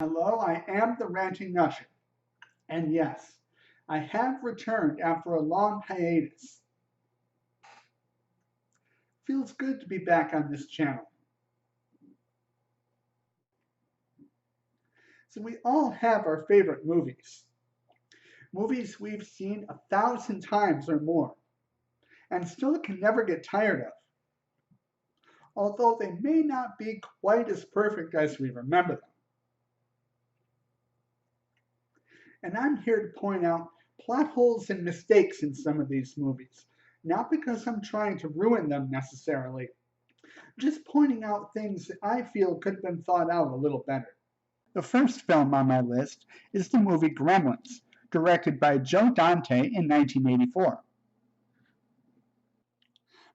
Hello, I am the Ranting Usher. And yes, I have returned after a long hiatus. Feels good to be back on this channel. So we all have our favorite movies. Movies we've seen 1,000 times or more, and still can never get tired of. Although they may not be quite as perfect as we remember them. And I'm here to point out plot holes and mistakes in some of these movies. Not because I'm trying to ruin them necessarily, just pointing out things that I feel could have been thought out a little better. The first film on my list is the movie Gremlins, directed by Joe Dante in 1984.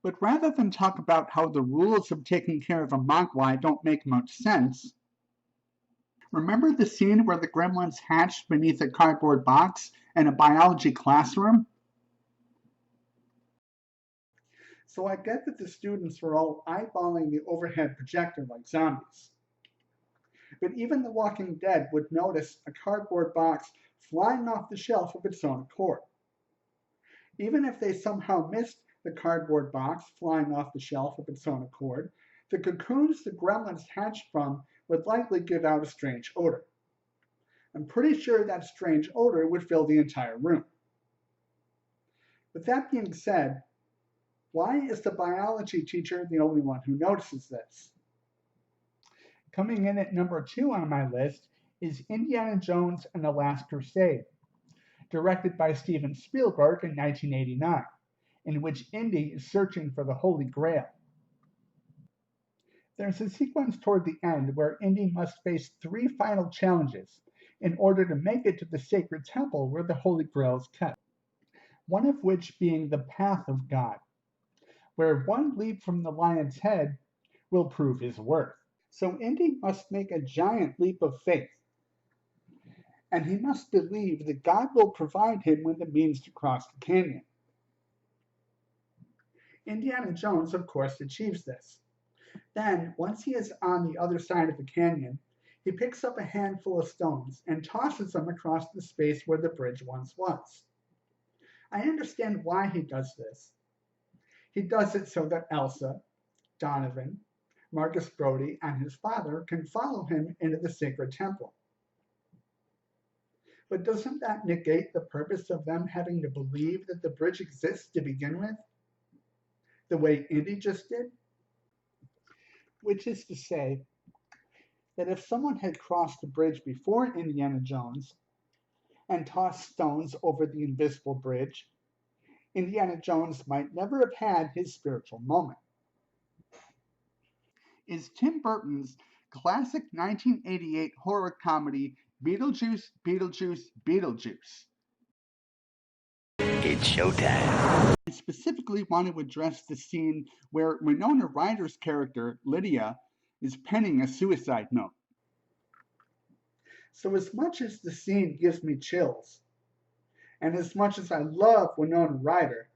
But rather than talk about how the rules of taking care of a mogwai don't make much sense, remember the scene where the gremlins hatched beneath a cardboard box in a biology classroom? So I get that the students were all eyeballing the overhead projector like zombies. But even The Walking Dead would notice a cardboard box flying off the shelf of its own accord. Even if they somehow missed the cardboard box flying off the shelf of its own accord, the cocoons the gremlins hatched from would likely give out a strange odor. I'm pretty sure that strange odor would fill the entire room. With that being said, why is the biology teacher the only one who notices this? Coming in at number 2 on my list is Indiana Jones and the Last Crusade, directed by Steven Spielberg in 1989, in which Indy is searching for the Holy Grail. There's a sequence toward the end where Indy must face 3 final challenges in order to make it to the sacred temple where the Holy Grail is kept, one of which being the Path of God, where one leap from the lion's head will prove his worth. So Indy must make a giant leap of faith, and he must believe that God will provide him with the means to cross the canyon. Indiana Jones, of course, achieves this. Then, once he is on the other side of the canyon, he picks up a handful of stones and tosses them across the space where the bridge once was. I understand why he does this. He does it so that Elsa, Donovan, Marcus Brody, and his father can follow him into the sacred temple. But doesn't that negate the purpose of them having to believe that the bridge exists to begin with? The way Indy just did? Which is to say that if someone had crossed the bridge before Indiana Jones and tossed stones over the invisible bridge, Indiana Jones might never have had his spiritual moment. Is Tim Burton's classic 1988 horror comedy Beetlejuice, Beetlejuice, Beetlejuice. It's showtime. I specifically want to address the scene where Winona Ryder's character, Lydia, is penning a suicide note. So as much as the scene gives me chills, and as much as I love Winona Ryder,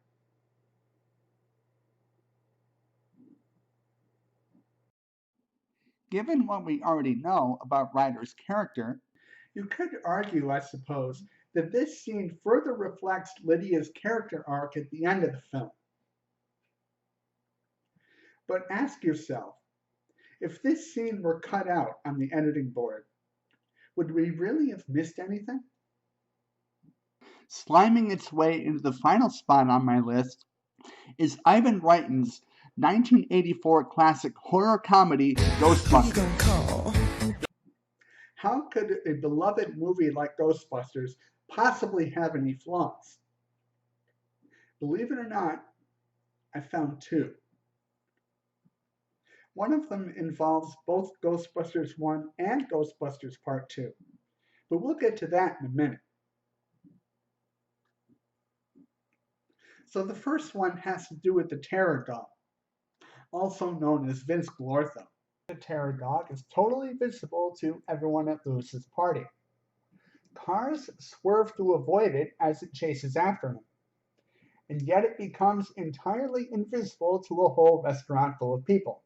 given what we already know about Ryder's character, you could argue, I suppose, that this scene further reflects Lydia's character arc at the end of the film. But ask yourself, if this scene were cut out on the editing board, would we really have missed anything? Sliming its way into the final spot on my list is Ivan Reitman's 1984 classic horror comedy Ghostbusters. How could a beloved movie like Ghostbusters possibly have any flaws? Believe it or not, I found 2. One of them involves both Ghostbusters 1 and Ghostbusters Part 2, but we'll get to that in a minute. So the first one has to do with the Terror Dog, also known as Vince Glortho. The Terror Dog is totally visible to everyone at Lewis's party. Cars swerve to avoid it as it chases after him, and yet it becomes entirely invisible to a whole restaurant full of people.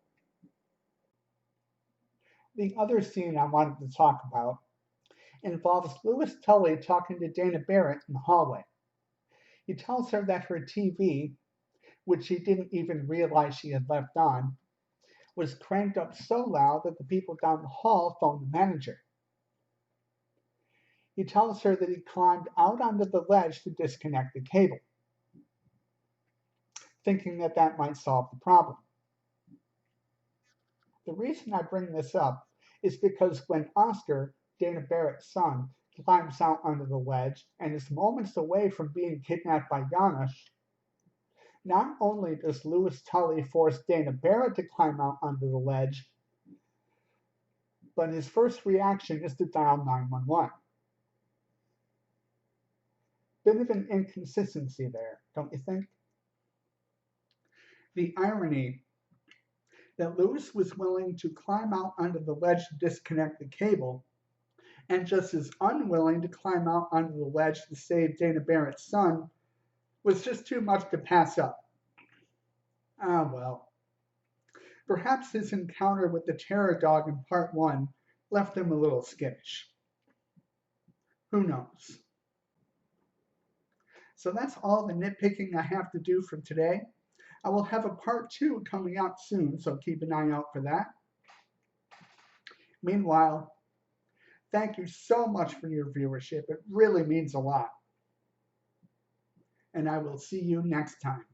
The other scene I wanted to talk about involves Louis Tully talking to Dana Barrett in the hallway. He tells her that her TV, which she didn't even realize she had left on, was cranked up so loud that the people down the hall phoned the manager. He tells her that he climbed out onto the ledge to disconnect the cable, thinking that that might solve the problem. The reason I bring this up is because when Oscar, Dana Barrett's son, climbs out onto the ledge and is moments away from being kidnapped by Janusz, not only does Louis Tully force Dana Barrett to climb out onto the ledge, but his first reaction is to dial 911. Bit of an inconsistency there, don't you think? The irony that Louis was willing to climb out onto the ledge to disconnect the cable and just as unwilling to climb out onto the ledge to save Dana Barrett's son was just too much to pass up. Ah, well. Perhaps his encounter with the terror dog in part 1 left him a little skittish. Who knows? So that's all the nitpicking I have to do for today. I will have a part 2 coming out soon, so keep an eye out for that. Meanwhile, thank you so much for your viewership. It really means a lot. And I will see you next time.